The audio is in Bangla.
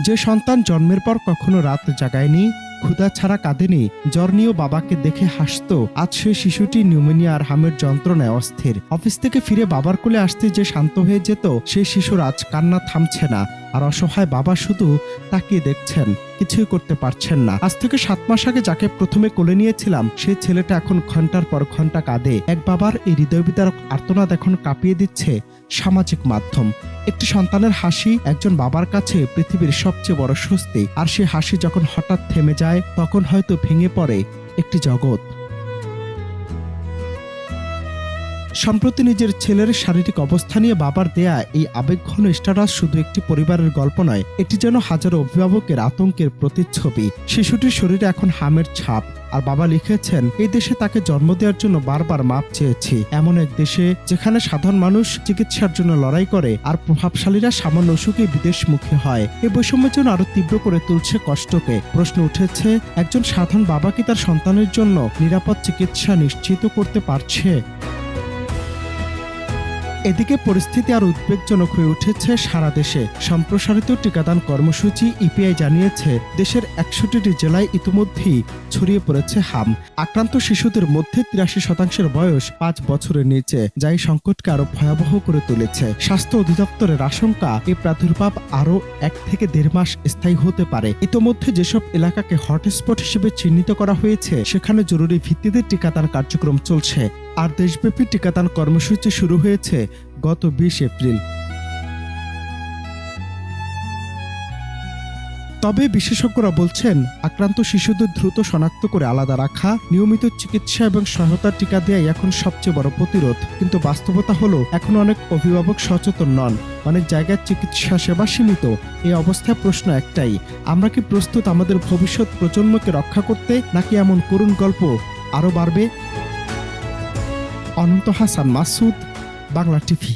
যে সন্তান জন্মের পর কখনো রাত জাগায়নি, ক্ষুধা ছাড়া কাঁদেনি, জ্বর নিয়েও বাবাকে দেখে হাসতো, আজ সেই শিশুটি নিউমোনিয়া আর হামের যন্ত্রণায় অস্থির। অফিস থেকে ফিরে বাবার কোলে আসতে যে শান্ত হয়ে যেত, সেই শিশুর আজ কান্না থামছে না, আর অসহায় বাবা শুধু তাকিয়ে দেখছেন, কিছুই করতে পারছেন না। আজ থেকে 7 মাস আগে যাকে প্রথমে কোলে নিয়েছিলাম, সেই ছেলেটা এখন ঘন্টার পর ঘন্টা কাঁদে। এক বাবার এই হৃদয় বিদারক আর্তনাদ এখন কাঁপিয়ে দিচ্ছে সামাজিক মাধ্যম। একটি সন্তানের হাসি একজন বাবার কাছে পৃথিবীর সবচেয়ে বড় স্বস্তি, আর সেই হাসি যখন হঠাৎ থেমে যায়, তখন হয়তো ভেঙে পড়ে একটি জগৎ। সম্প্রতি নিজের ছেলের শারীরিক অবস্থা নিয়ে বাবার দেয়া এই আবেগঘন স্ট্যাটাস শুধু একটি পরিবারের গল্প নয়, এটি যেন হাজারো অভিভাবকের আতঙ্কের প্রতিচ্ছবি। শিশুটির শরীরে এখন হামের ছাপ, আর বাবা লিখেছেন, এই দেশে তাকে জন্ম দেওয়ার জন্য বারবার মাপ চেয়েছি। এমন এক দেশে যেখানে সাধারণ মানুষ চিকিৎসার জন্য লড়াই করে, আর প্রভাবশালীরা সামান্য অসুখে বিদেশমুখী হয়। এই বৈষম্যের জন্য আরো তীব্র করে তুলছে কষ্টকে। প্রশ্ন উঠেছে, একজন সাধারণ বাবা কি তার সন্তানের জন্য নিরাপদ চিকিৎসা নিশ্চিত করতে পারছে? এদিকে পরিস্থিতি আর উদ্বেগজনক হয়ে উঠেছে সারা দেশে। সম্প্রসারিত টিকাদান কর্মসূচি ইপিআই জানিয়েছে, দেশের 61টি জেলায় ইতিমধ্যেই ছড়িয়ে পড়েছে হাম। আক্রান্ত শিশুদের মধ্যে 83% বয়স 5 বছরের নিচে, যা এই সংকটকে আরো ভয়াবহ করে তুলেছে। স্বাস্থ্য অধিদপ্তরের আশঙ্কা, এই প্রাদুর্ভাব আরো 1 থেকে 1.5 মাস স্থায়ী হতে পারে। ইতোমধ্যে যেসব এলাকাকে হটস্পট হিসেবে চিহ্নিত করা হয়েছে, সেখানে জরুরি ভিত্তিতে টিকাদান কার্যক্রম চলছে, আর দেশব্যাপী টিকাদান কর্মসূচি শুরু হয়েছে গত 20 এপ্রিল। তবে বিশেষজ্ঞরা বলছেন, আক্রান্ত শিশুদের দ্রুত শনাক্ত করে আলাদা রাখা, নিয়মিত চিকিৎসা এবং সহায়তার টিকা দেওয়াই এখন সবচেয়ে বড় প্রতিরোধ। কিন্তু বাস্তবতা হলো, এখন অনেক অভিভাবক সচেতন নন, অনেক জায়গায় চিকিৎসা সেবা সীমিত। এই অবস্থায় প্রশ্ন একটাই, আমরা কি প্রস্তুত আমাদের ভবিষ্যৎ প্রজন্মকে রক্ষা করতে, নাকি এমন করুণ গল্প আরও বাড়বে? অনন্ত হাসান মাসুদ, বাংলা টিভি।